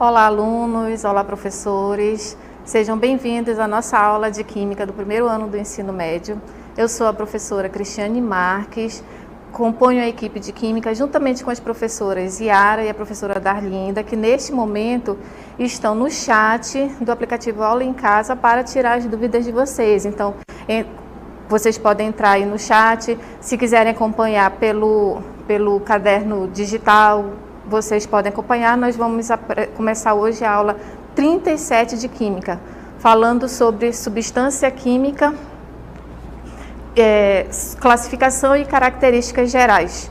Olá, alunos, olá, professores. Sejam bem-vindos à nossa aula de Química do primeiro ano do ensino médio. Eu sou a professora Cristiane Marques, componho a equipe de Química juntamente com as professoras Yara e a professora Darlinda, que neste momento estão no chat do aplicativo Aula em Casa para tirar as dúvidas de vocês. Então, vocês podem entrar aí no chat, se quiserem acompanhar pelo caderno digital, vocês podem acompanhar. Nós vamos começar hoje a aula 37 de Química, falando sobre substância química, classificação e características gerais.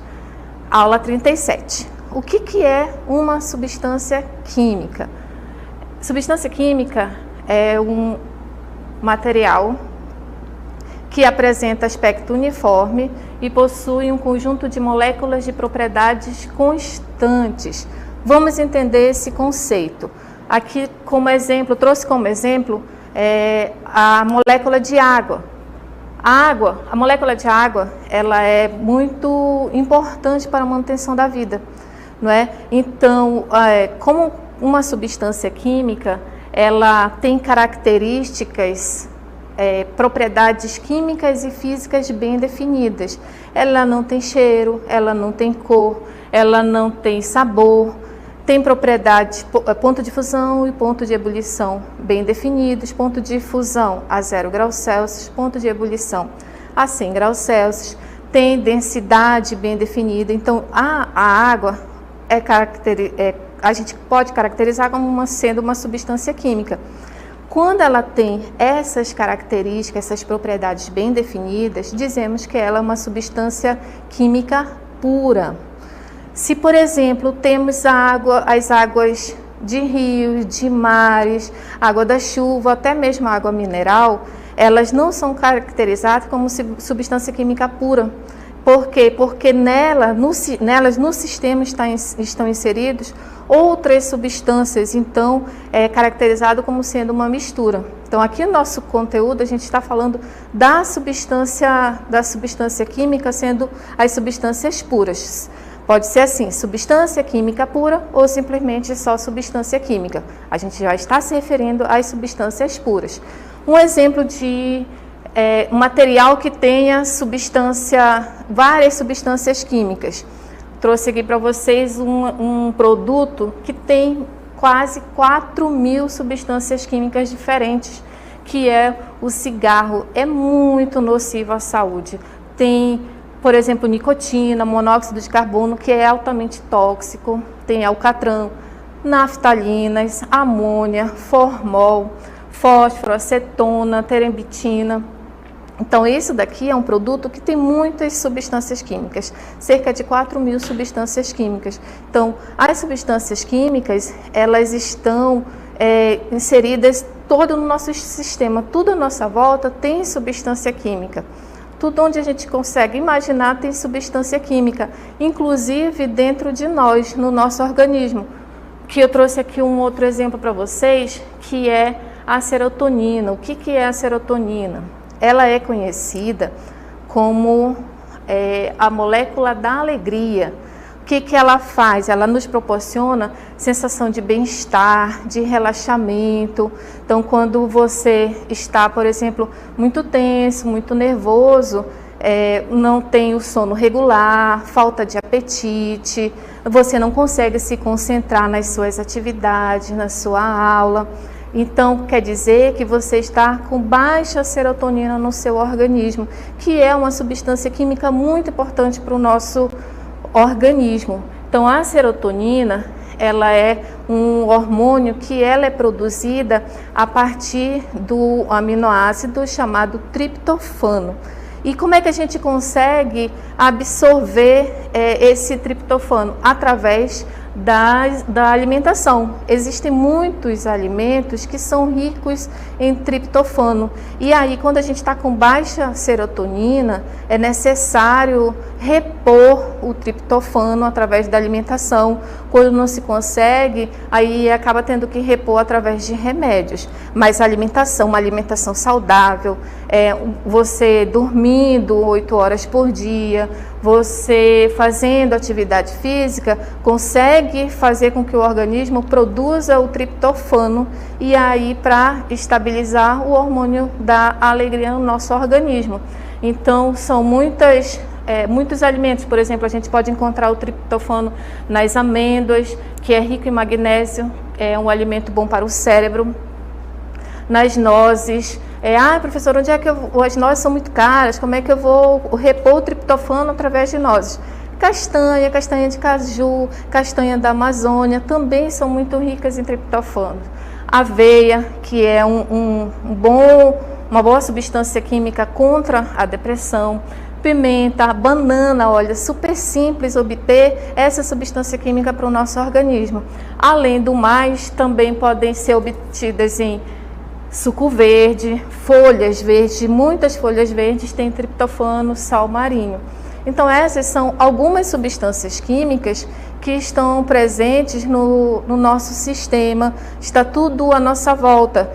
Aula 37. O que é uma substância química? Substância química é um material que apresenta aspecto uniforme e possui um conjunto de moléculas de propriedades constantes. Vamos entender esse conceito. Aqui, trouxe como exemplo a molécula de água. A molécula de água, ela é muito importante para a manutenção da vida, não é? Então, como uma substância química, ela tem características, propriedades químicas e físicas bem definidas. Ela não tem cheiro, ela não tem cor, ela não tem sabor, tem propriedades, ponto de fusão e ponto de ebulição bem definidos, ponto de fusão a 0 graus Celsius, ponto de ebulição a 100 graus Celsius, tem densidade bem definida. Então, a água a gente pode caracterizar como sendo uma substância química. Quando ela tem essas características, essas propriedades bem definidas, dizemos que ela é uma substância química pura. Se, por exemplo, temos as águas de rios, de mares, água da chuva, até mesmo água mineral, elas não são caracterizadas como substância química pura. Por quê? Porque nelas no sistema estão inseridos outras substâncias, então é caracterizado como sendo uma mistura. Então, aqui no nosso conteúdo, a gente está falando da substância química sendo as substâncias puras. Pode ser assim, substância química pura ou simplesmente só substância química. A gente já está se referindo às substâncias puras. Um exemplo de material que tenha várias substâncias químicas. Trouxe aqui para vocês um produto que tem quase 4.000 substâncias químicas diferentes, que é o cigarro. É muito nocivo à saúde. Tem, por exemplo, nicotina, monóxido de carbono, que é altamente tóxico. Tem alcatrão, naftalinas, amônia, formol, fósforo, acetona, terebitina. Então, isso daqui é um produto que tem muitas substâncias químicas, cerca de 4.000 substâncias químicas. Então, as substâncias químicas, elas estão inseridas todo no nosso sistema, tudo à nossa volta tem substância química. Tudo onde a gente consegue imaginar tem substância química, inclusive dentro de nós, no nosso organismo. Que eu trouxe aqui um outro exemplo para vocês, que é a serotonina. O que é a serotonina? Ela é conhecida como a molécula da alegria. O que ela faz? Ela nos proporciona sensação de bem-estar, de relaxamento. Então, quando você está, por exemplo, muito tenso, muito nervoso, não tem o sono regular, falta de apetite, você não consegue se concentrar nas suas atividades, na sua aula. Então, quer dizer que você está com baixa serotonina no seu organismo, que é uma substância química muito importante para o nosso organismo. Então, a serotonina, ela é um hormônio que ela é produzida a partir do aminoácido chamado triptofano. E como é que a gente consegue absorver esse triptofano? Através da alimentação. Existem muitos alimentos que são ricos em triptofano. E aí, quando a gente está com baixa serotonina, é necessário repor o triptofano através da alimentação. Quando não se consegue, aí acaba tendo que repor através de remédios. Mas a alimentação, uma alimentação saudável, você dormindo 8 horas por dia, você fazendo atividade física, consegue consegue fazer com que o organismo produza o triptofano e aí para estabilizar o hormônio da alegria no nosso organismo. Então, são muitos alimentos, por exemplo, a gente pode encontrar o triptofano nas amêndoas, que é rico em magnésio, é um alimento bom para o cérebro, nas nozes. Professor, onde é que as nozes são muito caras, como é que eu vou repor o triptofano através de nozes? Castanha de caju, castanha da Amazônia, também são muito ricas em triptofano. Aveia, que é uma boa substância química contra a depressão. Pimenta, banana, olha, super simples obter essa substância química para o nosso organismo. Além do mais, também podem ser obtidas em suco verde, folhas verdes, muitas folhas verdes têm triptofano, sal marinho. Então essas são algumas substâncias químicas que estão presentes no nosso sistema, está tudo à nossa volta.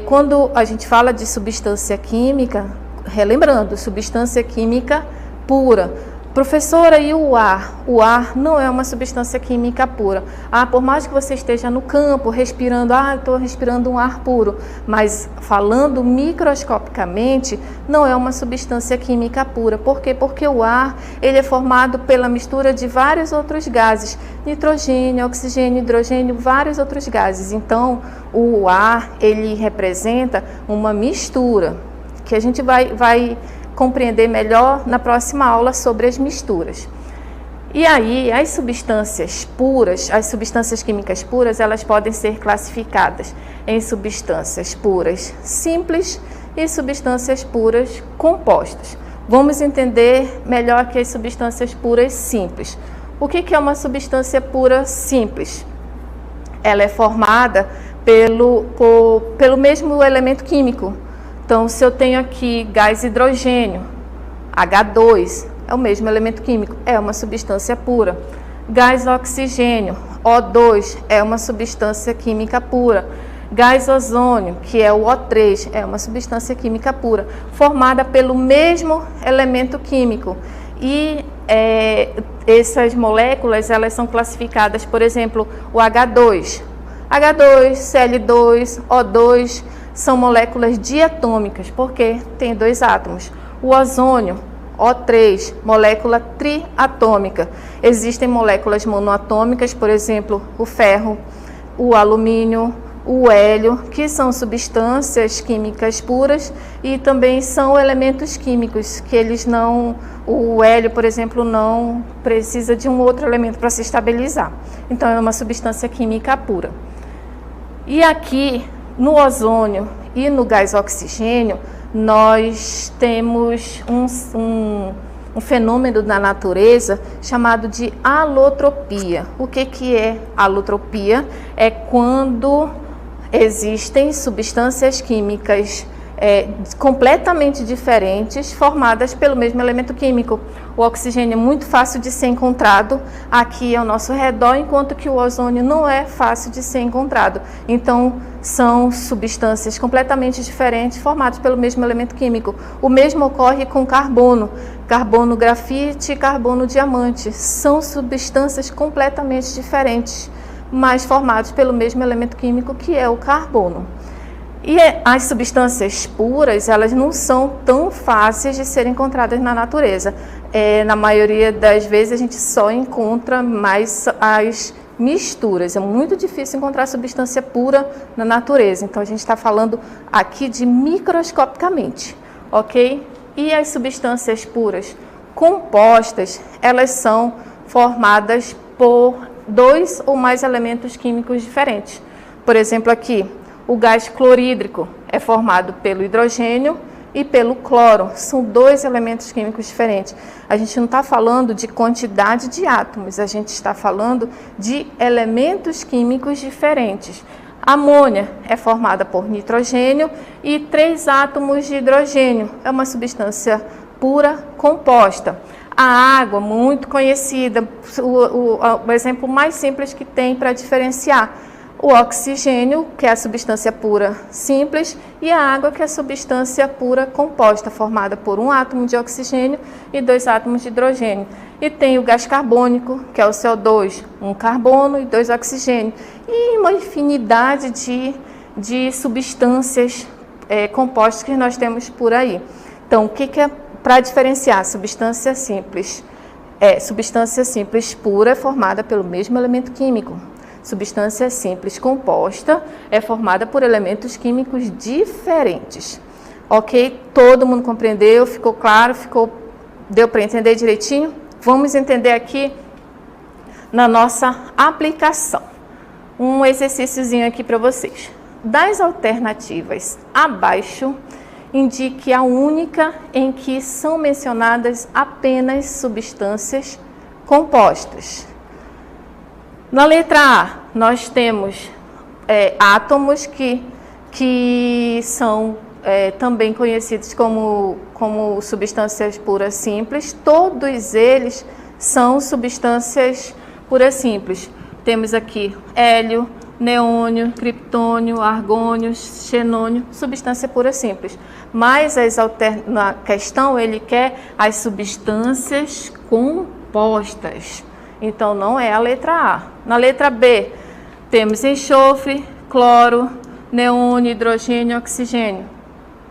Quando a gente fala de substância química, relembrando, substância química pura. Professora, e o ar? O ar não é uma substância química pura. Por mais que você esteja no campo respirando, estou respirando um ar puro, mas falando microscopicamente, não é uma substância química pura. Por quê? Porque o ar, ele é formado pela mistura de vários outros gases, nitrogênio, oxigênio, hidrogênio, vários outros gases. Então, o ar, ele representa uma mistura, que a gente vai compreender melhor na próxima aula sobre as misturas. E aí, as substâncias puras, as substâncias químicas puras, elas podem ser classificadas em substâncias puras simples e substâncias puras compostas. Vamos entender melhor aqui as substâncias puras simples. O que é uma substância pura simples? Ela é formada pelo mesmo elemento químico. Então, se eu tenho aqui gás hidrogênio, H2, é o mesmo elemento químico, é uma substância pura. Gás oxigênio, O2, é uma substância química pura. Gás ozônio, que é o O3, é uma substância química pura, formada pelo mesmo elemento químico. E essas moléculas, elas são classificadas, por exemplo, o H2, Cl2, O2, são moléculas diatômicas, porque tem 2 átomos. O ozônio, O3, molécula triatômica. Existem moléculas monoatômicas, por exemplo, o ferro, o alumínio, o hélio, que são substâncias químicas puras e também são elementos químicos, que o hélio, por exemplo, não precisa de um outro elemento para se estabilizar. Então, é uma substância química pura. E aqui, no ozônio e no gás oxigênio, nós temos um fenômeno da natureza chamado de alotropia. O que é alotropia? É quando existem substâncias químicas completamente diferentes, formadas pelo mesmo elemento químico. O oxigênio é muito fácil de ser encontrado aqui ao nosso redor, enquanto que o ozônio não é fácil de ser encontrado. Então, são substâncias completamente diferentes, formadas pelo mesmo elemento químico. O mesmo ocorre com carbono. Carbono grafite e carbono diamante. São substâncias completamente diferentes, mas formados pelo mesmo elemento químico, que é o carbono. E as substâncias puras, elas não são tão fáceis de serem encontradas na natureza. Na maioria das vezes, a gente só encontra mais as misturas. É muito difícil encontrar substância pura na natureza. Então, a gente está falando aqui de microscopicamente, ok? E as substâncias puras compostas, elas são formadas por 2 ou mais elementos químicos diferentes. Por exemplo, aqui, o gás clorídrico é formado pelo hidrogênio e pelo cloro. São 2 elementos químicos diferentes. A gente não está falando de quantidade de átomos, a gente está falando de elementos químicos diferentes. A amônia é formada por nitrogênio e 3 átomos de hidrogênio. É uma substância pura composta. A água, muito conhecida, o exemplo mais simples que tem para diferenciar. o oxigênio, que é a substância pura simples, e a água, que é a substância pura composta, formada por um átomo de oxigênio e 2 átomos de hidrogênio. E tem o gás carbônico, que é o CO2, um carbono e 2 oxigênio. E uma infinidade de substâncias compostas que nós temos por aí. Então, o que é para diferenciar substância simples? Substância simples pura é formada pelo mesmo elemento químico. Substância simples composta é formada por elementos químicos diferentes. Ok? Todo mundo compreendeu? Ficou claro? Deu para entender direitinho? Vamos entender aqui na nossa aplicação. Um exercíciozinho aqui para vocês. Das alternativas abaixo, indique a única em que são mencionadas apenas substâncias compostas. Na letra A, nós temos átomos que são também conhecidos como substâncias puras simples. Todos eles são substâncias puras simples. Temos aqui hélio, neônio, criptônio, argônio, xenônio, substância pura simples. Mas na questão ele quer as substâncias compostas. Então não é a letra A. Na letra B, temos enxofre, cloro, neônio, hidrogênio, oxigênio.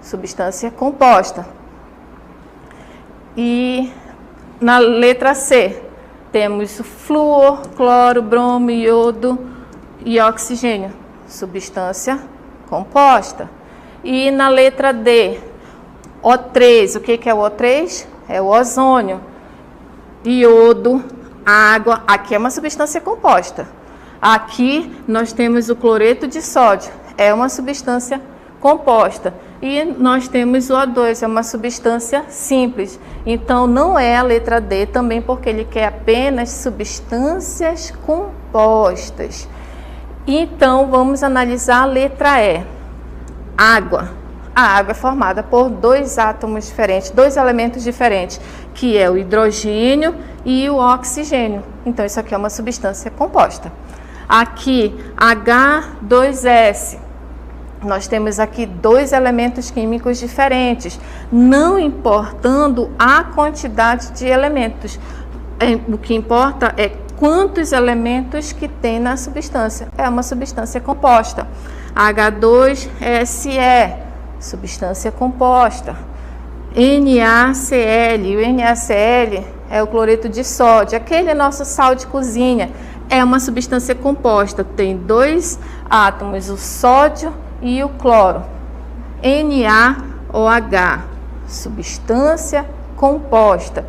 Substância composta. E na letra C, temos flúor, cloro, bromo, iodo e oxigênio. Substância composta. E na letra D, O3. O que é o O3? É o ozônio. Iodo, água. Aqui é uma substância composta. Aqui nós temos o cloreto de sódio. É uma substância composta. E nós temos o O2, é uma substância simples. Então, não é a letra D também, porque ele quer apenas substâncias compostas. Então, vamos analisar a letra E. Água. A água é formada por 2 átomos diferentes, 2 elementos diferentes, que é o hidrogênio e o oxigênio. Então, isso aqui é uma substância composta. Aqui, H2S. Nós temos aqui 2 elementos químicos diferentes, não importando a quantidade de elementos. O que importa é quantos elementos que tem na substância. É uma substância composta. H2SE, substância composta. NaCl, o NaCl é o cloreto de sódio, aquele nosso sal de cozinha, é uma substância composta. Tem 2 átomos, o sódio e o cloro. NaOH, substância composta.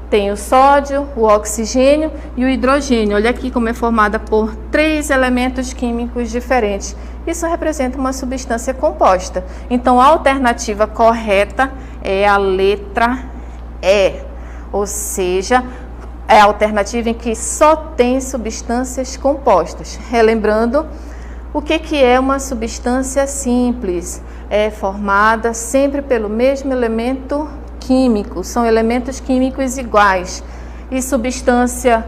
Tem o sódio, o oxigênio e o hidrogênio. Olha aqui como é formada por 3 elementos químicos diferentes. Isso representa uma substância composta. Então, a alternativa correta é a letra E. Ou seja, é a alternativa em que só tem substâncias compostas. Relembrando, o que é uma substância simples? É formada sempre pelo mesmo elemento químico, são elementos químicos iguais. E substância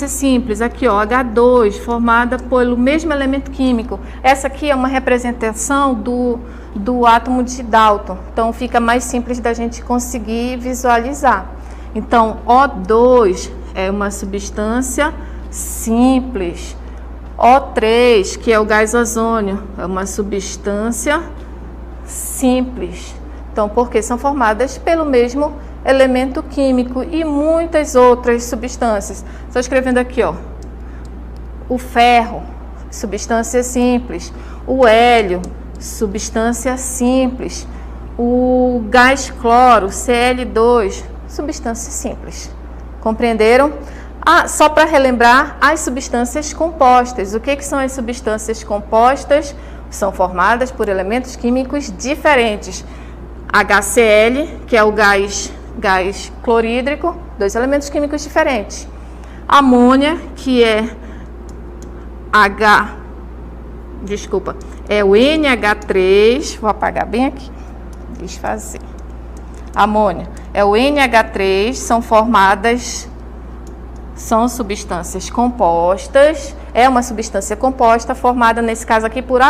simples, aqui ó, H2, formada pelo mesmo elemento químico. Essa aqui é uma representação do átomo de Dalton, então fica mais simples da gente conseguir visualizar. Então, O2 é uma substância simples. O3, que é o gás ozônio, é uma substância simples. Então, porque são formadas pelo mesmo elemento químico e muitas outras substâncias. Estou escrevendo aqui, ó. O ferro, substância simples. O hélio, substância simples. O gás cloro, Cl2, substância simples. Compreenderam? Só para relembrar, as substâncias compostas. O que são as substâncias compostas? São formadas por elementos químicos diferentes. HCl, que é o gás clorídrico, 2 elementos químicos diferentes. Amônia, que é é o NH3, vou apagar bem aqui, desfazer. Amônia é o NH3, são formadas são substâncias compostas, é uma substância composta formada, nesse caso aqui, por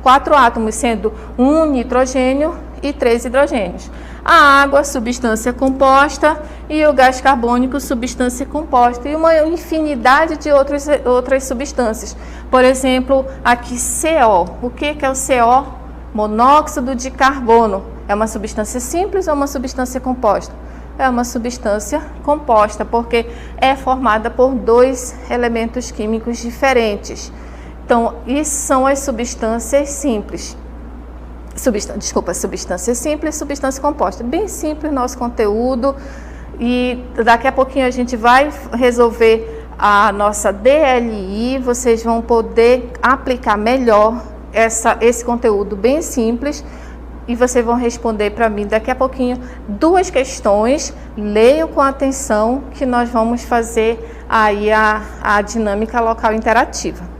4 átomos, sendo 1 nitrogênio e 3 hidrogênios. A água, substância composta, e o gás carbônico, substância composta, e uma infinidade de outras substâncias. Por exemplo, aqui CO. O que é o CO? Monóxido de carbono. É uma substância simples ou uma substância composta? É uma substância composta, porque é formada por 2 elementos químicos diferentes. Então, isso são as substâncias simples. Substância simples e substância composta. Bem simples nosso conteúdo, e daqui a pouquinho a gente vai resolver a nossa DLI. Vocês vão poder aplicar melhor esse conteúdo bem simples. E vocês vão responder para mim daqui a pouquinho 2 questões. Leiam com atenção que nós vamos fazer aí a dinâmica local interativa.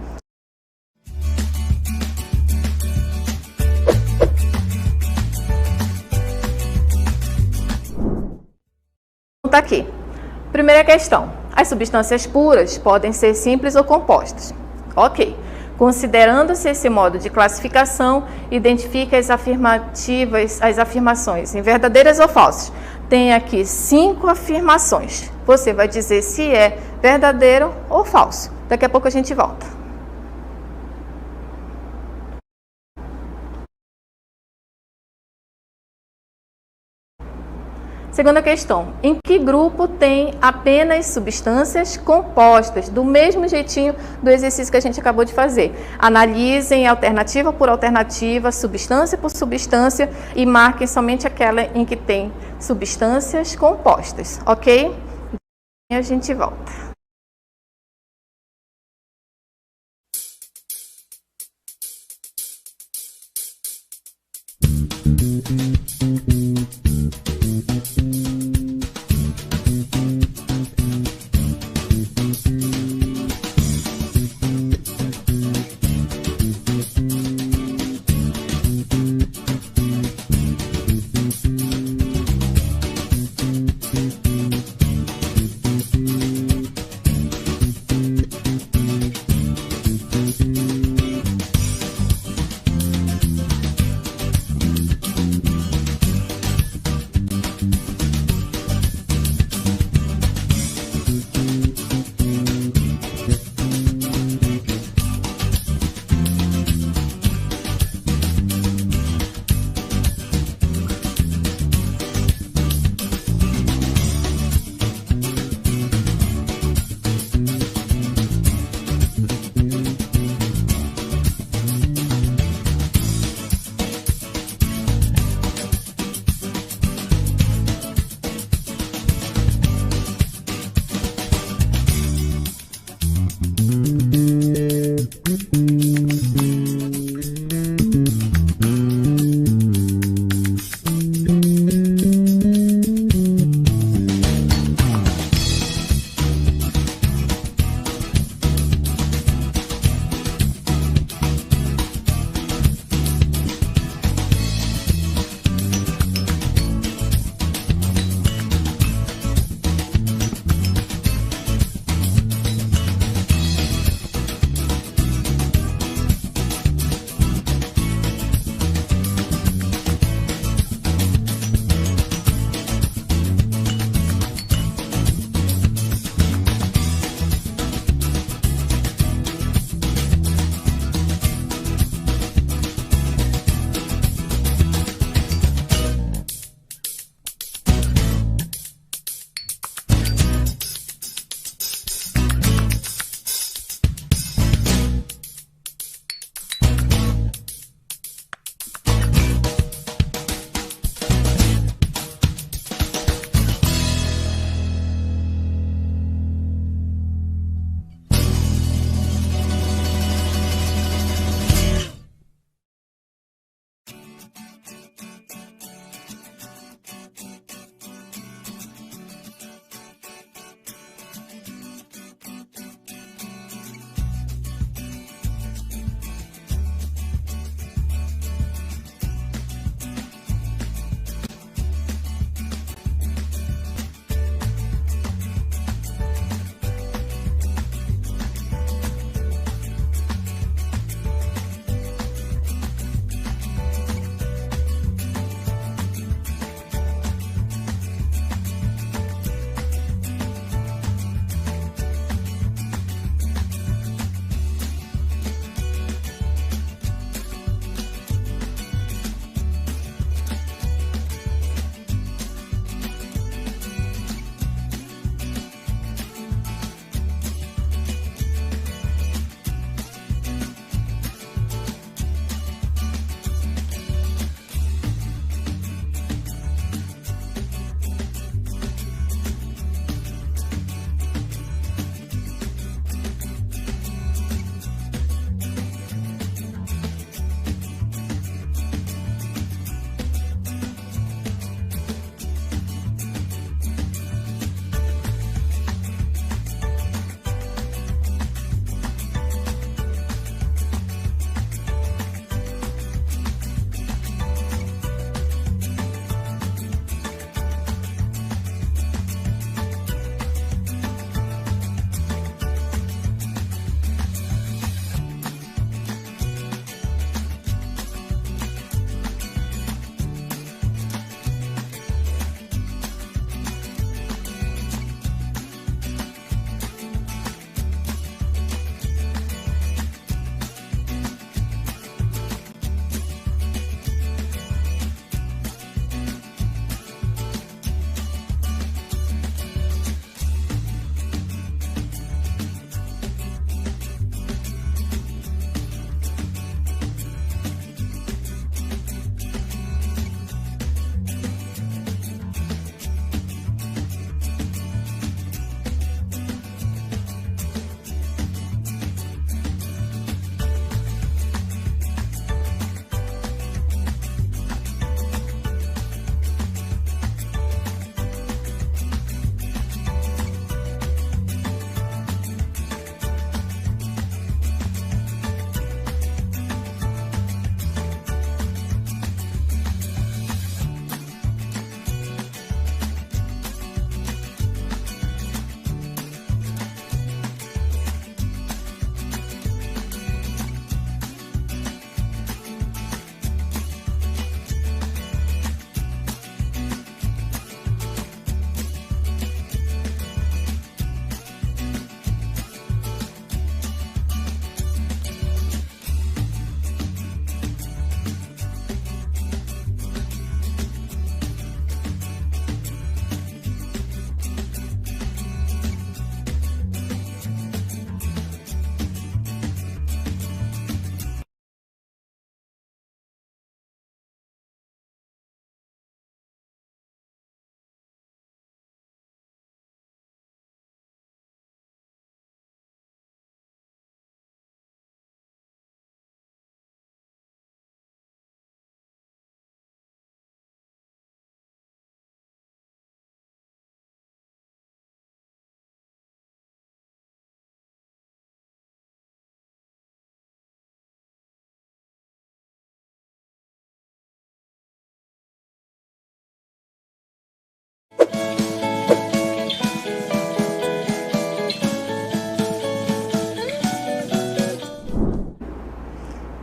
Tá aqui. Primeira questão. As substâncias puras podem ser simples ou compostas. Ok. Considerando-se esse modo de classificação, identifique as afirmações em verdadeiras ou falsas. Tem aqui 5 afirmações. Você vai dizer se é verdadeiro ou falso. Daqui a pouco a gente volta. Segunda questão. Em que grupo tem apenas substâncias compostas? Do mesmo jeitinho do exercício que a gente acabou de fazer. Analisem alternativa por alternativa, substância por substância, e marquem somente aquela em que tem substâncias compostas, ok? E a gente volta.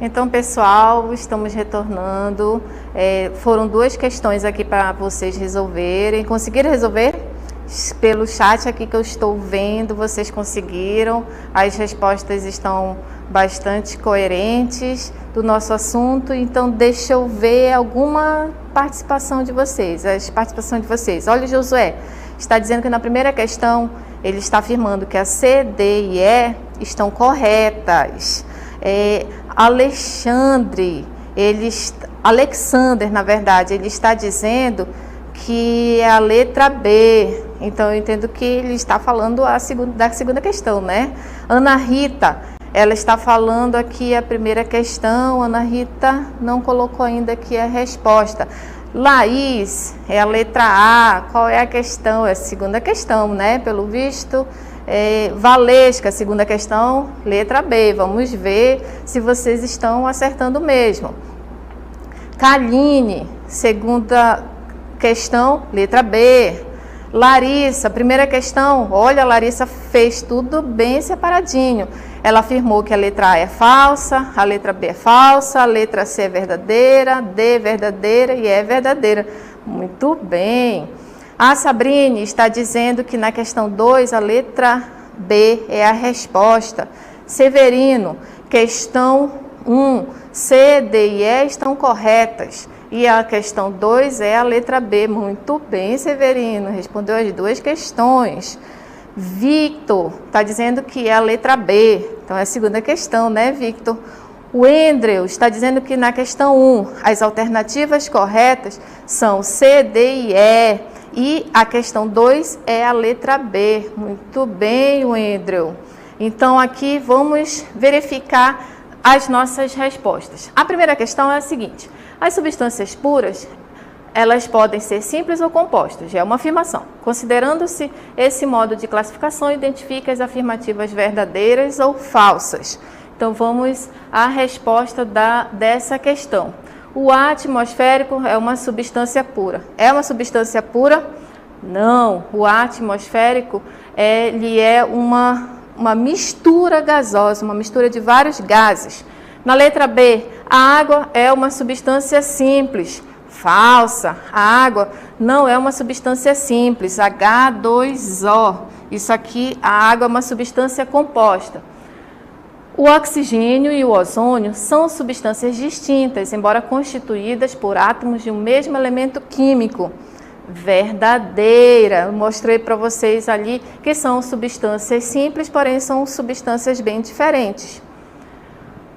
Então, pessoal, estamos retornando. Foram 2 questões aqui para vocês resolverem. Conseguiram resolver? Pelo chat aqui que eu estou vendo, vocês conseguiram. As respostas estão bastante coerentes do nosso assunto. Então, deixa eu ver alguma participação de vocês. As participações de vocês. Olha, o Josué está dizendo que na primeira questão ele está afirmando que a C, D e E estão corretas. Alexander, na verdade, ele está dizendo que é a letra B. Então, eu entendo que ele está falando da segunda questão, né? Ana Rita, ela está falando aqui a primeira questão. Ana Rita não colocou ainda aqui a resposta. Laís, é a letra A. Qual é a questão? É a segunda questão, né? Pelo visto. Valesca, segunda questão, letra B. Vamos ver se vocês estão acertando mesmo. Kaline, segunda questão, letra B. Larissa, primeira questão, olha, a Larissa fez tudo bem separadinho. Ela afirmou que a letra A é falsa, a letra B é falsa, a letra C é verdadeira, D é verdadeira e E é verdadeira. Muito bem. A Sabrine está dizendo que na questão 2, a letra B é a resposta. Severino, questão 1, C, D e E estão corretas. E a questão 2 é a letra B. Muito bem, Severino, respondeu as 2 questões. Victor está dizendo que é a letra B. Então é a segunda questão, né, Victor? O Andrew está dizendo que na questão 1, as alternativas corretas são C, D e E. E a questão 2 é a letra B. Muito bem, Andrew. Então, aqui vamos verificar as nossas respostas. A primeira questão é a seguinte. As substâncias puras, elas podem ser simples ou compostas. Já é uma afirmação. Considerando-se esse modo de classificação, identifica as afirmativas verdadeiras ou falsas. Então, vamos à resposta dessa questão. O ar atmosférico é uma substância pura. É uma substância pura? Não. O ar atmosférico ele é uma mistura gasosa, uma mistura de vários gases. Na letra B, a água é uma substância simples. Falsa. A água não é uma substância simples. H2O. Isso aqui, a água é uma substância composta. O oxigênio e o ozônio são substâncias distintas, embora constituídas por átomos de um mesmo elemento químico. Verdadeira. Eu mostrei para vocês ali que são substâncias simples, porém são substâncias bem diferentes.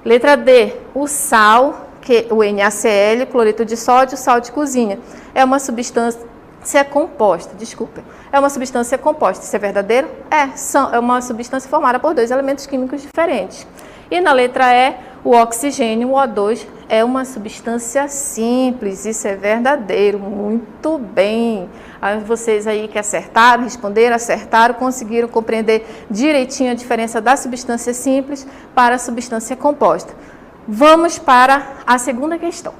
Letra D. O sal, o NaCl, cloreto de sódio, sal de cozinha, é uma substância composta, é uma substância composta. Isso é verdadeiro? É uma substância formada por 2 elementos químicos diferentes. E na letra E, o oxigênio, o O2, é uma substância simples. Isso é verdadeiro. Muito bem. Vocês aí que acertaram, responderam, acertaram, conseguiram compreender direitinho a diferença da substância simples para a substância composta. Vamos para a segunda questão.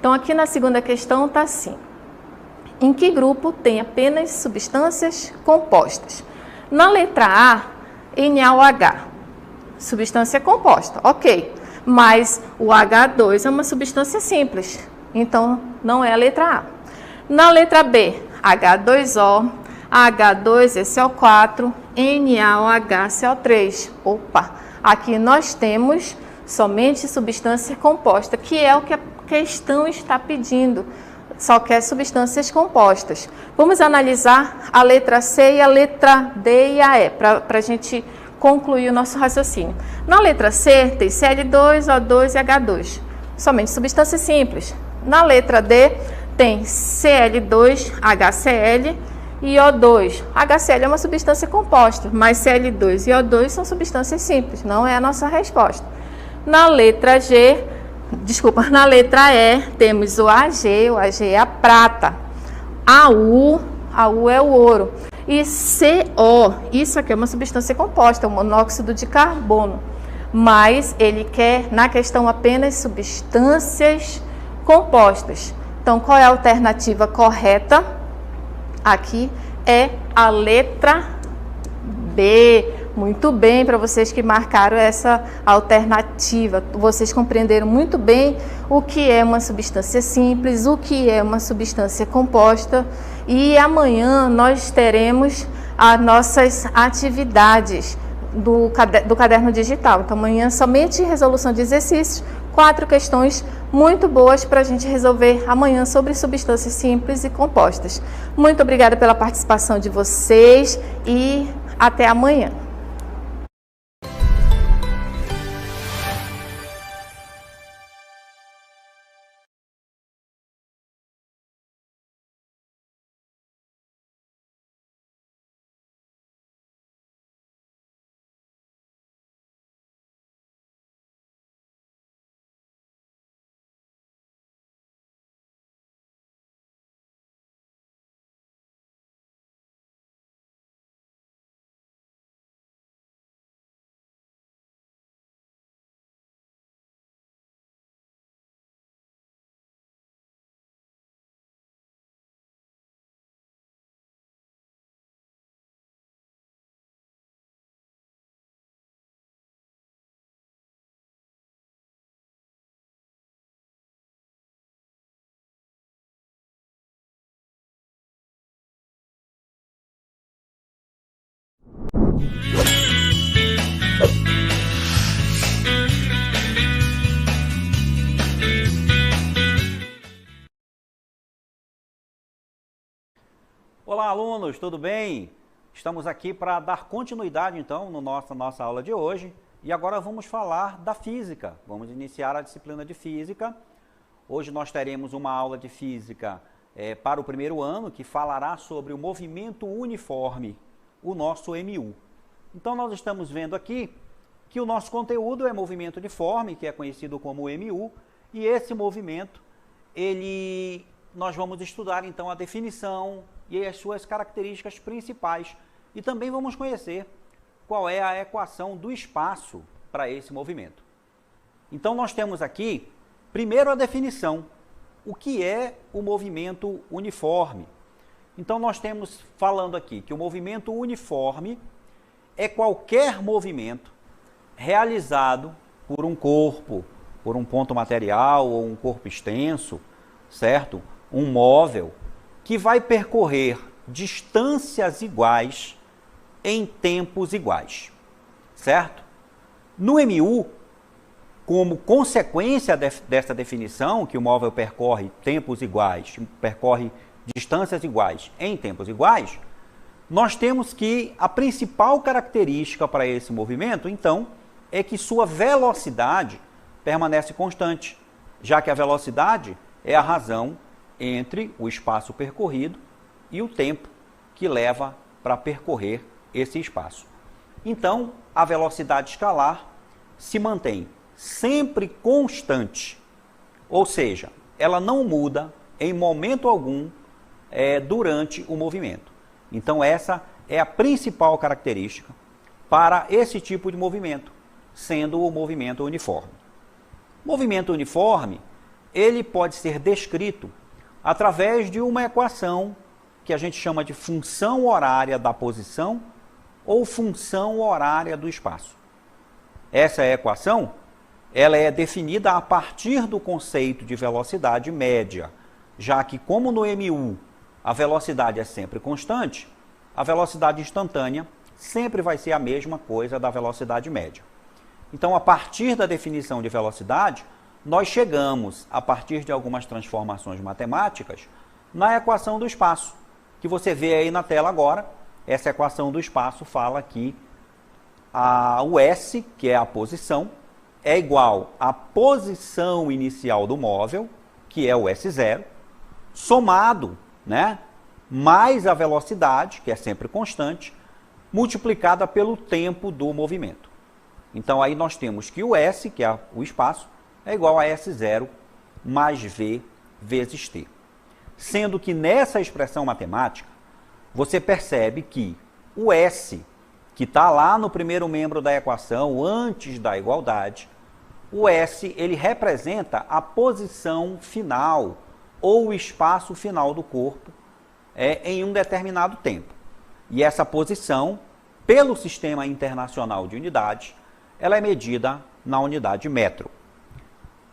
Então, aqui na segunda questão está assim. Em que grupo tem apenas substâncias compostas? Na letra A, NaOH, substância composta, ok. Mas o H2 é uma substância simples, então não é a letra A. Na letra B, H2O, H2SO4, NaOH CO3. Opa, aqui nós temos somente substância composta, que é o que a questão está pedindo. Só quer substâncias compostas. Vamos analisar a letra C e a letra D e a E, para a gente concluir o nosso raciocínio. Na letra C tem Cl2, O2 e H2, somente substâncias simples. Na letra D tem Cl2, HCl e O2. HCl é uma substância composta, mas Cl2 e O2 são substâncias simples, não é a nossa resposta. Na letra na letra E, temos o Ag é a prata. AU é o ouro. E CO, isso aqui é uma substância composta, é um monóxido de carbono. Mas ele quer, na questão, apenas substâncias compostas. Então, qual é a alternativa correta? Aqui é a letra B. Muito bem, para vocês que marcaram essa alternativa. Vocês compreenderam muito bem o que é uma substância simples, o que é uma substância composta. E amanhã nós teremos as nossas atividades do caderno digital. Então amanhã somente resolução de exercícios, 4 questões muito boas para a gente resolver amanhã sobre substâncias simples e compostas. Muito obrigada pela participação de vocês e até amanhã. Olá, alunos, tudo bem? Estamos aqui para dar continuidade, então, na nossa aula de hoje. E agora vamos falar da física. Vamos iniciar a disciplina de física. Hoje nós teremos uma aula de física para o primeiro ano, que falará sobre o movimento uniforme, o nosso MU. Então, nós estamos vendo aqui que o nosso conteúdo é movimento uniforme, que é conhecido como MU, e esse movimento, nós vamos estudar, então, a definição e as suas características principais. E também vamos conhecer qual é a equação do espaço para esse movimento. Então, nós temos aqui, primeiro, a definição. O que é o movimento uniforme? Então, nós temos falando aqui que o movimento uniforme é qualquer movimento realizado por um corpo, por um ponto material ou um corpo extenso, certo? Um móvel, que vai percorrer distâncias iguais em tempos iguais, certo? No MU, como consequência dessa definição, que o móvel percorre tempos iguais, percorre distâncias iguais em tempos iguais, nós temos que a principal característica para esse movimento, então, é que sua velocidade permanece constante, já que a velocidade é a razão entre o espaço percorrido e o tempo que leva para percorrer esse espaço. Então, a velocidade escalar se mantém sempre constante, ou seja, ela não muda em momento algum durante o movimento. Então, essa é a principal característica para esse tipo de movimento, sendo o movimento uniforme. O movimento uniforme, ele pode ser descrito através de uma equação que a gente chama de função horária da posição ou função horária do espaço. Essa equação, ela é definida a partir do conceito de velocidade média, já que como no MU a velocidade é sempre constante, a velocidade instantânea sempre vai ser a mesma coisa da velocidade média. Então, a partir da definição de velocidade, nós chegamos, a partir de algumas transformações matemáticas, na equação do espaço, que você vê aí na tela agora. Essa equação do espaço fala que o S, que é a posição, é igual à posição inicial do móvel, que é o S0, somado, mais a velocidade, que é sempre constante, multiplicada pelo tempo do movimento. Então, aí nós temos que o S, que é o espaço, é igual a S0 mais V vezes T. Sendo que nessa expressão matemática, você percebe que o S, que está lá no primeiro membro da equação, antes da igualdade, o S ele representa a posição final ou o espaço final do corpo em um determinado tempo. E essa posição pelo Sistema Internacional de Unidades, ela é medida na unidade metro.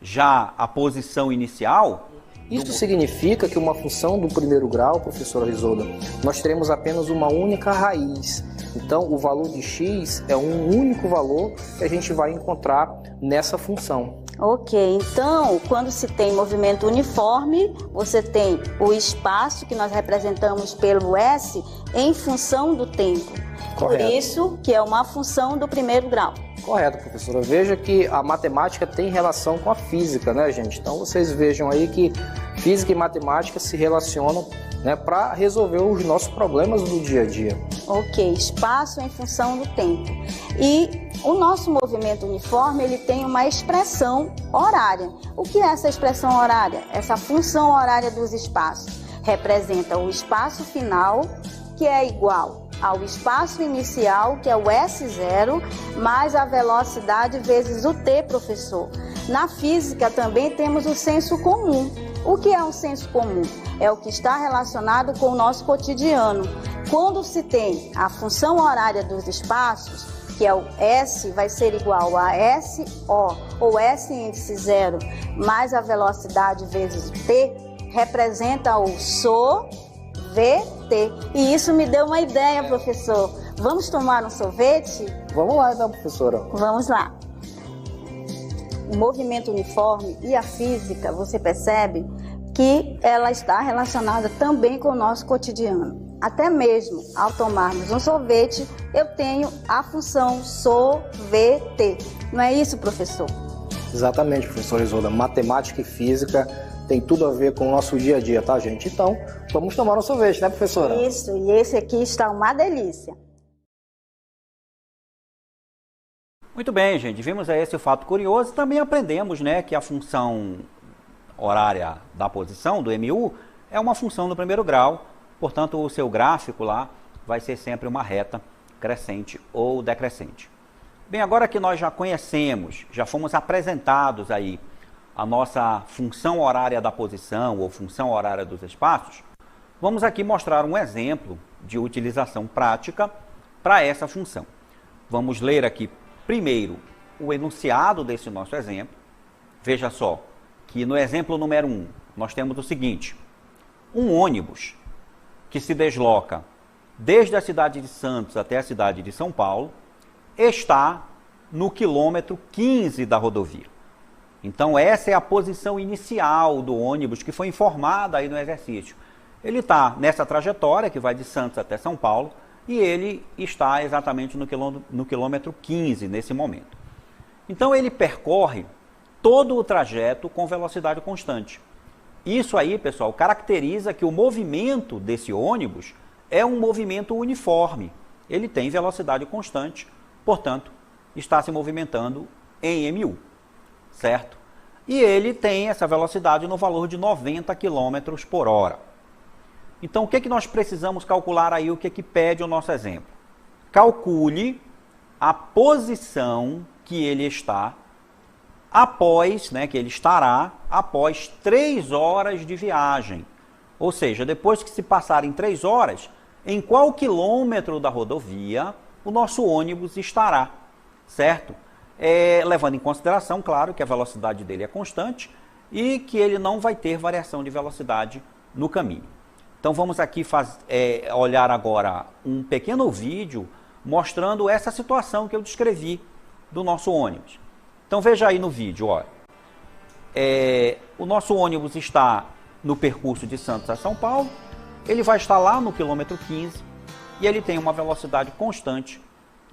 Já a posição inicial... Isso significa que uma função do primeiro grau, professora Risolda, nós teremos apenas uma única raiz. Então, o valor de x é um único valor que a gente vai encontrar nessa função. Ok, então, quando se tem movimento uniforme, você tem o espaço que nós representamos pelo S em função do tempo. Correto. Por isso que é uma função do primeiro grau. Correto, professora. Veja que a matemática tem relação com a física, né, gente? Então, vocês vejam aí que física e matemática se relacionam, né, para resolver os nossos problemas do dia a dia. Ok, espaço em função do tempo. E o nosso movimento uniforme, ele tem uma expressão horária. O que é essa expressão horária? Essa função horária dos espaços representa o espaço final, que é igual ao espaço inicial, que é o S0, mais a velocidade vezes o T, professor. Na física também temos o senso comum. O que é um senso comum? É o que está relacionado com o nosso cotidiano. Quando se tem a função horária dos espaços, que é o S, vai ser igual a SO, ou S índice 0, mais a velocidade vezes o T, representa o VT. E isso me deu uma ideia, professor. Vamos tomar um sorvete? Vamos lá então, professora. Vamos lá. O movimento uniforme e a física, você percebe que ela está relacionada também com o nosso cotidiano. Até mesmo ao tomarmos um sorvete, eu tenho a função SO-VT. Não é isso, professor? Exatamente, professora Isolda. Matemática e física tem tudo a ver com o nosso dia a dia, tá, gente? Então, vamos tomar um sorvete, né, professora? Isso, e esse aqui está uma delícia. Muito bem, gente. Vimos aí esse fato curioso e também aprendemos, né, que a função horária da posição, do MU, é uma função do primeiro grau. Portanto, o seu gráfico lá vai ser sempre uma reta crescente ou decrescente. Bem, agora que nós já conhecemos, já fomos apresentados aí a nossa função horária da posição ou função horária dos espaços, vamos aqui mostrar um exemplo de utilização prática para essa função. Vamos ler aqui primeiro o enunciado desse nosso exemplo. Veja só que no exemplo número 1 nós temos o seguinte: um ônibus que se desloca desde a cidade de Santos até a cidade de São Paulo está no quilômetro 15 da rodovia. Então essa é a posição inicial do ônibus que foi informada aí no exercício. Ele está nessa trajetória que vai de Santos até São Paulo e ele está exatamente no quilômetro 15 nesse momento. Então ele percorre todo o trajeto com velocidade constante. Isso aí, pessoal, caracteriza que o movimento desse ônibus é um movimento uniforme. Ele tem velocidade constante, portanto, está se movimentando em MU, certo? E ele tem essa velocidade no valor de 90 km por hora. Então, o que nós precisamos calcular aí? O que pede o nosso exemplo? Calcule a posição que ele está após, que ele estará após 3 horas de viagem. Ou seja, depois que se passarem 3 horas, em qual quilômetro da rodovia o nosso ônibus estará, certo? Levando em consideração, claro, que a velocidade dele é constante e que ele não vai ter variação de velocidade no caminho. Então vamos aqui olhar agora um pequeno vídeo mostrando essa situação que eu descrevi do nosso ônibus. Então veja aí no vídeo, olha. O nosso ônibus está no percurso de Santos a São Paulo, ele vai estar lá no quilômetro 15 e ele tem uma velocidade constante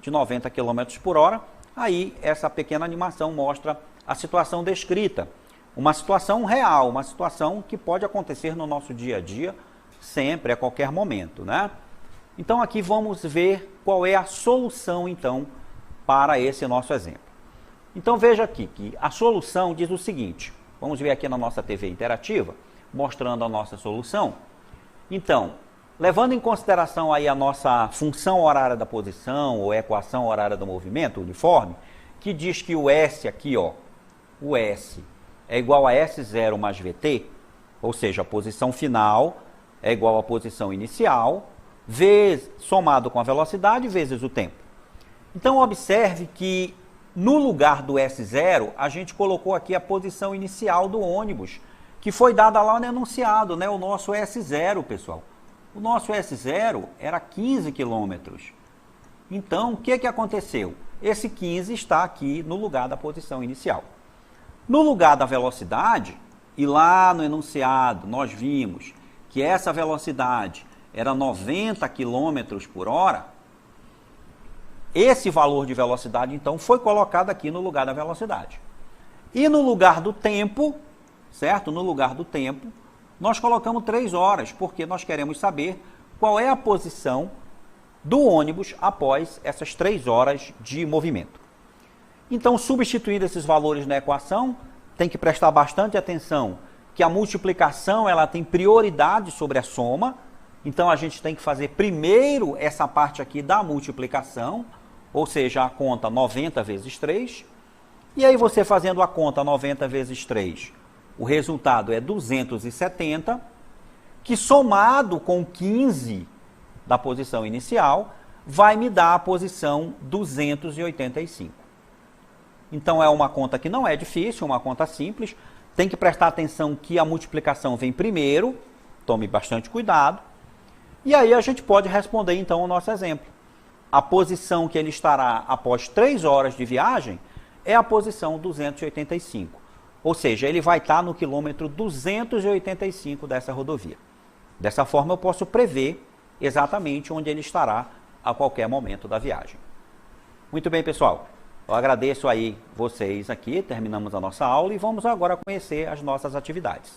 de 90 km por hora. Aí essa pequena animação mostra a situação descrita, uma situação real, uma situação que pode acontecer no nosso dia a dia, sempre, a qualquer momento, né? Então aqui vamos ver qual é a solução então para esse nosso exemplo. Então veja aqui que a solução diz o seguinte, vamos ver aqui na nossa TV interativa, mostrando a nossa solução. Então, levando em consideração aí a nossa função horária da posição ou equação horária do movimento uniforme, que diz que o S aqui, ó, o S é igual a S0 mais VT, ou seja, a posição final é igual à posição inicial, somado com a velocidade vezes o tempo. Então, observe que no lugar do S0, a gente colocou aqui a posição inicial do ônibus, que foi dada lá no enunciado, né? O nosso S0, pessoal. O nosso S0 era 15 quilômetros. Então, o que aconteceu? Esse 15 está aqui no lugar da posição inicial. No lugar da velocidade, e lá no enunciado nós vimos que essa velocidade era 90 km por hora, esse valor de velocidade, então, foi colocado aqui no lugar da velocidade. E no lugar do tempo, certo? No lugar do tempo, nós colocamos 3 horas, porque nós queremos saber qual é a posição do ônibus após essas 3 horas de movimento. Então, substituindo esses valores na equação, tem que prestar bastante atenção que a multiplicação ela tem prioridade sobre a soma. Então, a gente tem que fazer primeiro essa parte aqui da multiplicação, ou seja, a conta 90 vezes 3. E aí, você fazendo a conta 90 vezes 3, o resultado é 270, que somado com 15 da posição inicial, vai me dar a posição 285. Então, é uma conta que não é difícil, uma conta simples. Tem que prestar atenção que a multiplicação vem primeiro, tome bastante cuidado. E aí a gente pode responder, então, o nosso exemplo. A posição que ele estará após 3 horas de viagem é a posição 285. Ou seja, ele vai estar no quilômetro 285 dessa rodovia. Dessa forma, eu posso prever exatamente onde ele estará a qualquer momento da viagem. Muito bem, pessoal. Eu agradeço aí vocês aqui, terminamos a nossa aula e vamos agora conhecer as nossas atividades.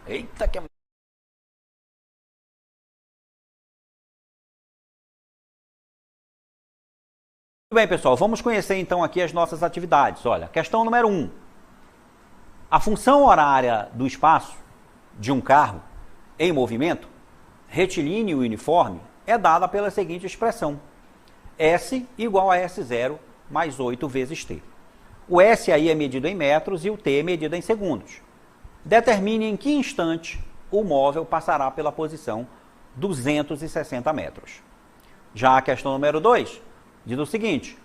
Eita, que... Muito bem, pessoal, vamos conhecer então aqui as nossas atividades. Olha, questão número 1. A função horária do espaço de um carro em movimento, retilíneo e uniforme, é dada pela seguinte expressão. S igual a S0 mais 8 vezes T. O S aí é medido em metros e o T é medido em segundos. Determine em que instante o móvel passará pela posição 260 metros. Já a questão número 2 diz o seguinte: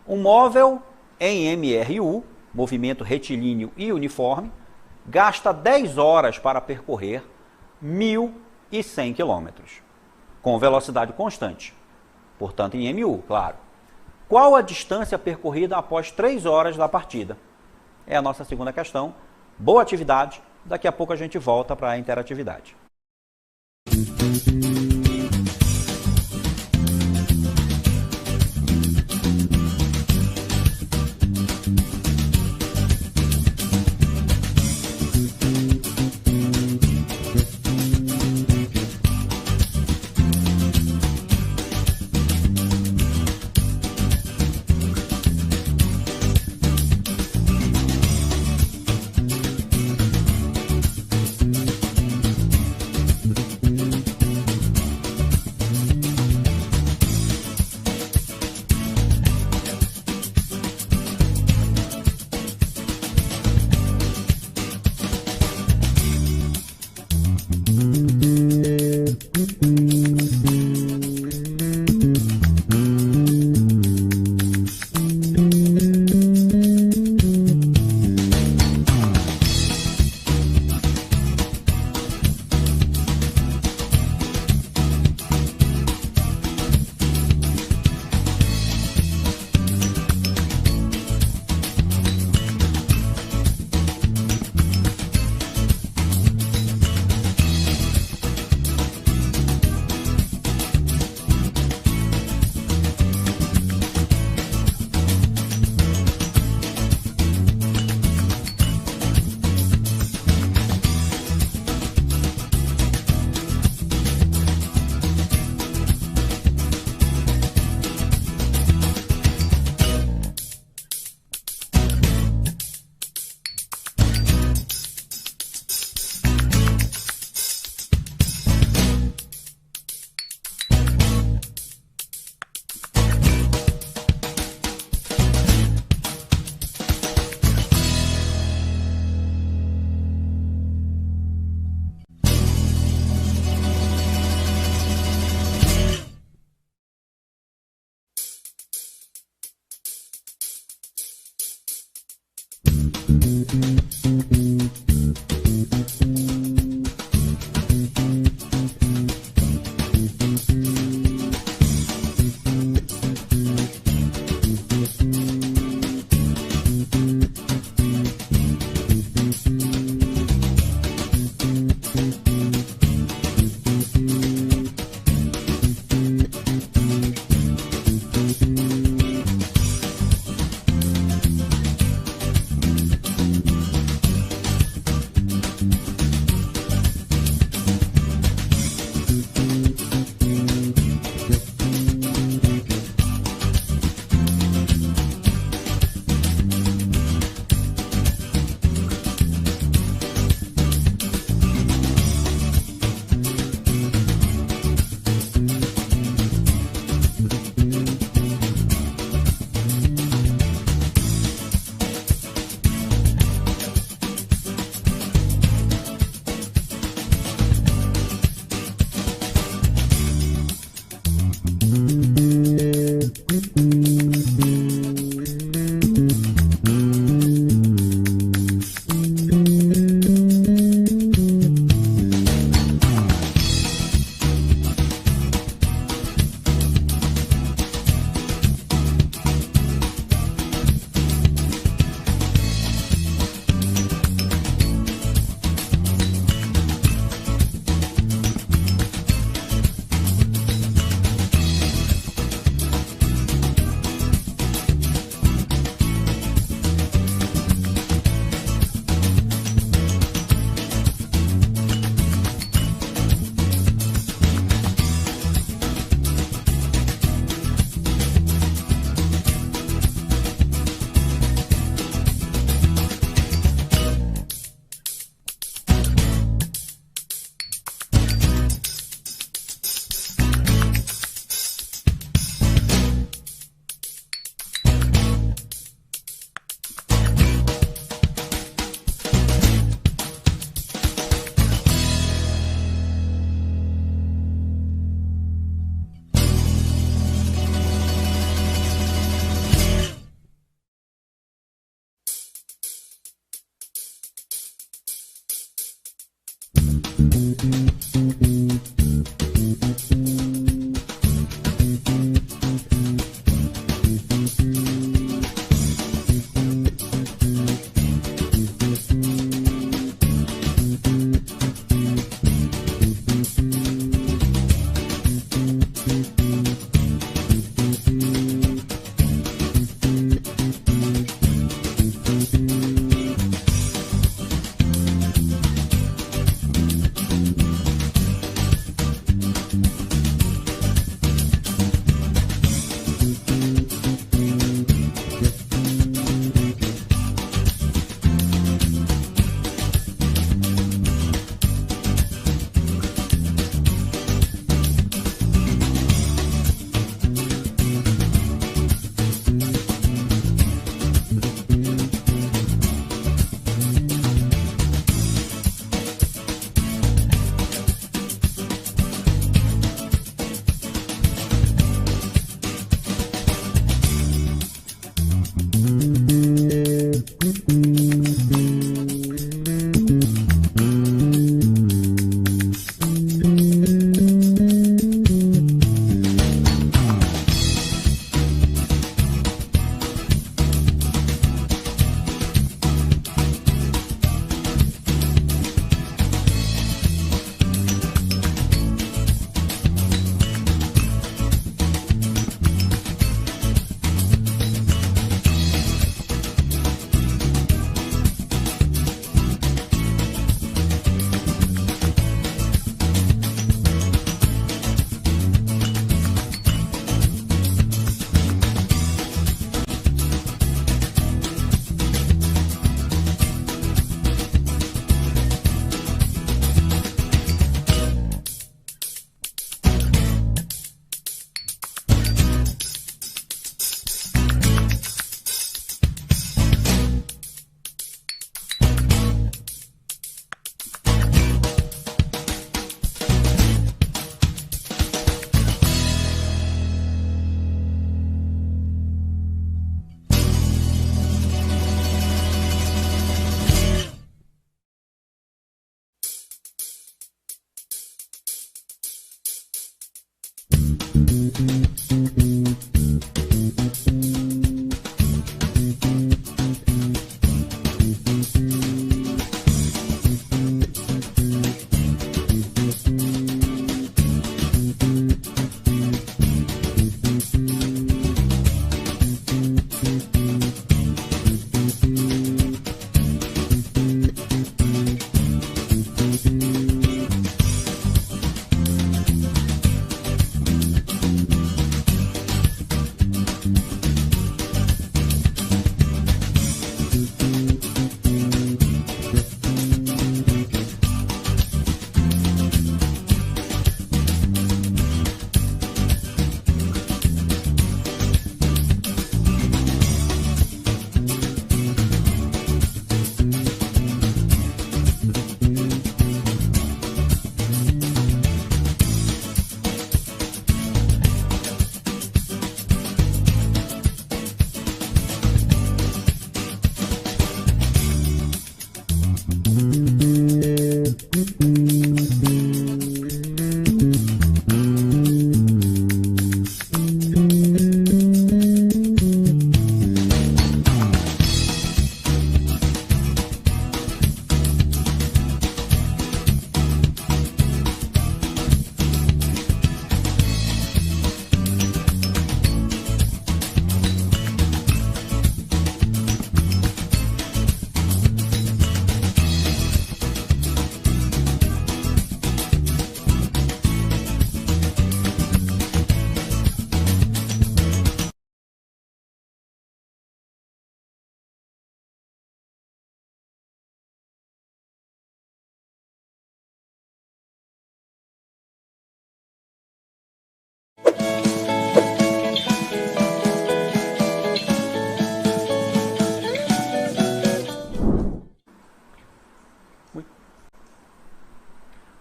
um móvel em MRU, movimento retilíneo e uniforme, gasta 10 horas para percorrer 1.100 km, com velocidade constante, portanto em MU, claro. Qual a distância percorrida após 3 horas da partida? É a nossa segunda questão. Boa atividade, daqui a pouco a gente volta para a interatividade.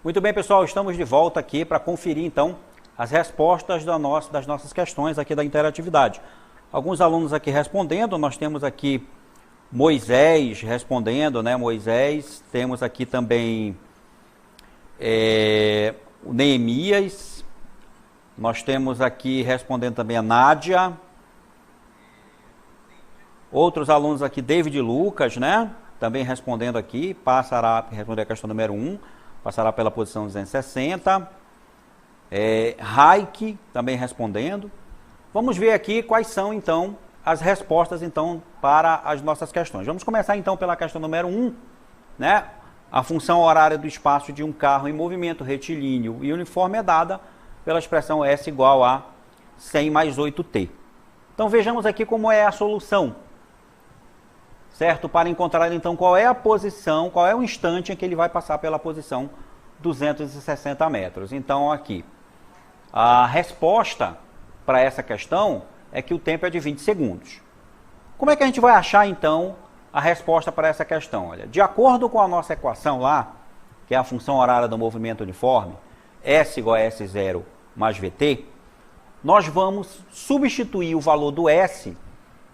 Muito bem, pessoal, estamos de volta aqui para conferir, então, as respostas das nossas questões aqui da interatividade. Alguns alunos aqui respondendo, nós temos aqui Moisés respondendo, né, Moisés, temos aqui também o Neemias, nós temos aqui respondendo também a Nádia, outros alunos aqui, David e Lucas, né? Também respondendo aqui, passará a responder a questão número 1, passará pela posição 260. Raik também respondendo. Vamos ver aqui quais são, então, as respostas, então, para as nossas questões. Vamos começar, então, pela questão número 1, né? A função horária do espaço de um carro em movimento retilíneo e uniforme é dada pela expressão S igual a 100 mais 8t. Então, vejamos aqui como é a solução, certo? Para encontrar, então, qual é a posição, qual é o instante em que ele vai passar pela posição 260 metros. Então, aqui, a resposta para essa questão é que o tempo é de 20 segundos. Como é que a gente vai achar, então, a resposta para essa questão? Olha, de acordo com a nossa equação lá, que é a função horária do movimento uniforme, S igual a S0 mais VT, nós vamos substituir o valor do S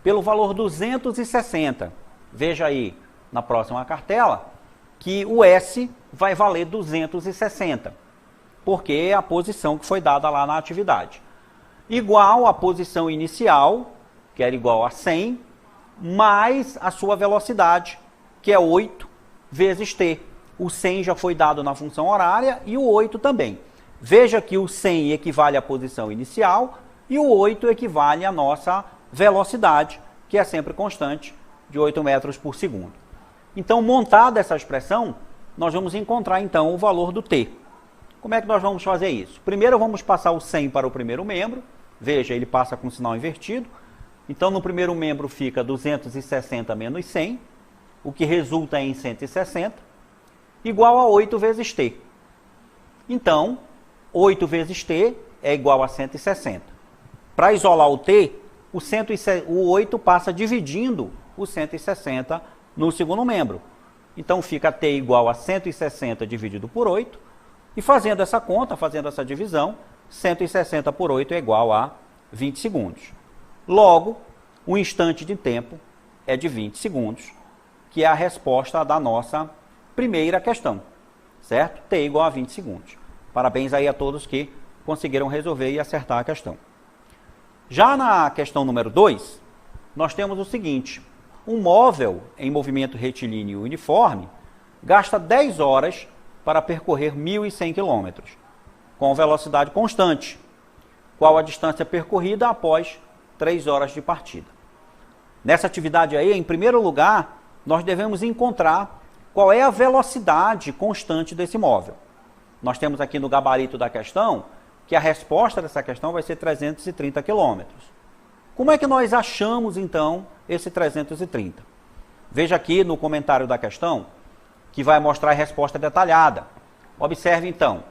pelo valor 260. Veja aí na próxima cartela que o S vai valer 260, porque é a posição que foi dada lá na atividade. Igual à posição inicial, que era igual a 100, mais a sua velocidade, que é 8 vezes t. O 100 já foi dado na função horária e o 8 também. Veja que o 100 equivale à posição inicial e o 8 equivale à nossa velocidade, que é sempre constante, de 8 metros por segundo. Então, montada essa expressão, nós vamos encontrar, então, o valor do t. Como é que nós vamos fazer isso? Primeiro, vamos passar o 100 para o primeiro membro. Veja, ele passa com o sinal invertido. Então, no primeiro membro fica 260 menos 100, o que resulta em 160, igual a 8 vezes t. Então, 8 vezes t é igual a 160. Para isolar o t, o 8 passa dividindo o 160 no segundo membro. Então, fica t igual a 160 dividido por 8. E fazendo essa conta, fazendo essa divisão, 160 por 8 é igual a 20 segundos. Logo, o instante de tempo é de 20 segundos, que é a resposta da nossa primeira questão, certo? T igual a 20 segundos. Parabéns aí a todos que conseguiram resolver e acertar a questão. Já na questão número 2, nós temos o seguinte: um móvel em movimento retilíneo uniforme gasta 10 horas para percorrer 1.100 km, com velocidade constante. Qual a distância percorrida após 3 horas de partida? Nessa atividade aí, em primeiro lugar, nós devemos encontrar qual é a velocidade constante desse móvel. Nós temos aqui no gabarito da questão que a resposta dessa questão vai ser 330 km. Como é que nós achamos, então, esse 330? Veja aqui no comentário da questão, que vai mostrar a resposta detalhada. Observe, então,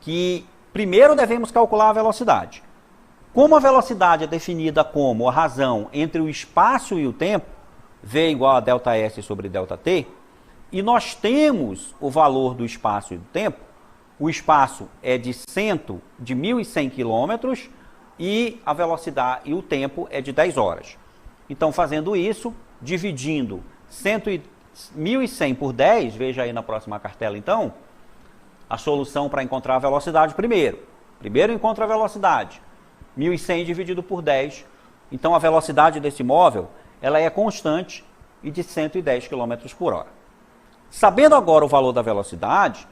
que primeiro devemos calcular a velocidade. Como a velocidade é definida como a razão entre o espaço e o tempo, V igual a ΔS sobre ΔT, e nós temos o valor do espaço e do tempo, o espaço é de 1.100 km e a velocidade e o tempo é de 10 horas. Então, fazendo isso, dividindo 1.100 por 10, veja aí na próxima cartela, então, a solução para encontrar a velocidade primeiro. Primeiro encontra a velocidade. 1.100 dividido por 10. Então, a velocidade desse móvel, ela é constante e de 110 km por hora. Sabendo agora o valor da velocidade,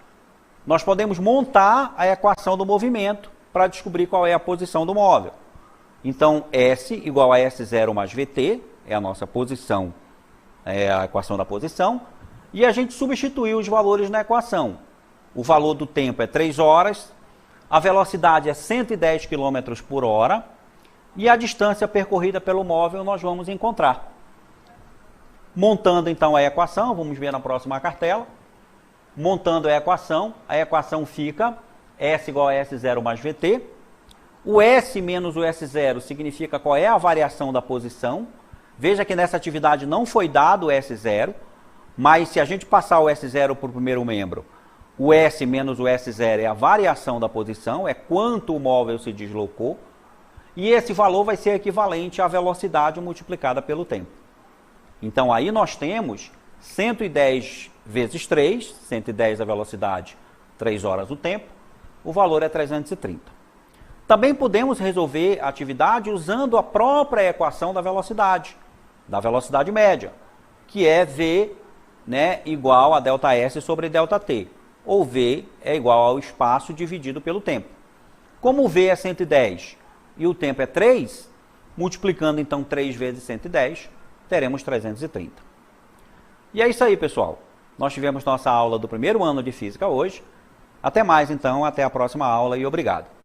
nós podemos montar a equação do movimento para descobrir qual é a posição do móvel. Então, S igual a S0 mais VT, é a nossa posição, é a equação da posição, e a gente substituiu os valores na equação. O valor do tempo é 3 horas, a velocidade é 110 km por hora, e a distância percorrida pelo móvel nós vamos encontrar. Montando então a equação, vamos ver na próxima cartela. Montando a equação fica S igual a S0 mais VT. O S menos o S0 significa qual é a variação da posição. Veja que nessa atividade não foi dado o S0, mas se a gente passar o S0 para o primeiro membro, o S menos o S0 é a variação da posição, é quanto o móvel se deslocou, e esse valor vai ser equivalente à velocidade multiplicada pelo tempo. Então aí nós temos 110 vezes 3, 110 a velocidade 3 horas o tempo, o valor é 330. Também podemos resolver a atividade usando a própria equação da velocidade média, que é V, né, igual a ΔS sobre ΔT, ou V é igual ao espaço dividido pelo tempo. Como o V é 110 e o tempo é 3, multiplicando então 3 vezes 110, teremos 330. E é isso aí, pessoal. Nós tivemos nossa aula do primeiro ano de Física hoje. Até mais então, até a próxima aula e obrigado.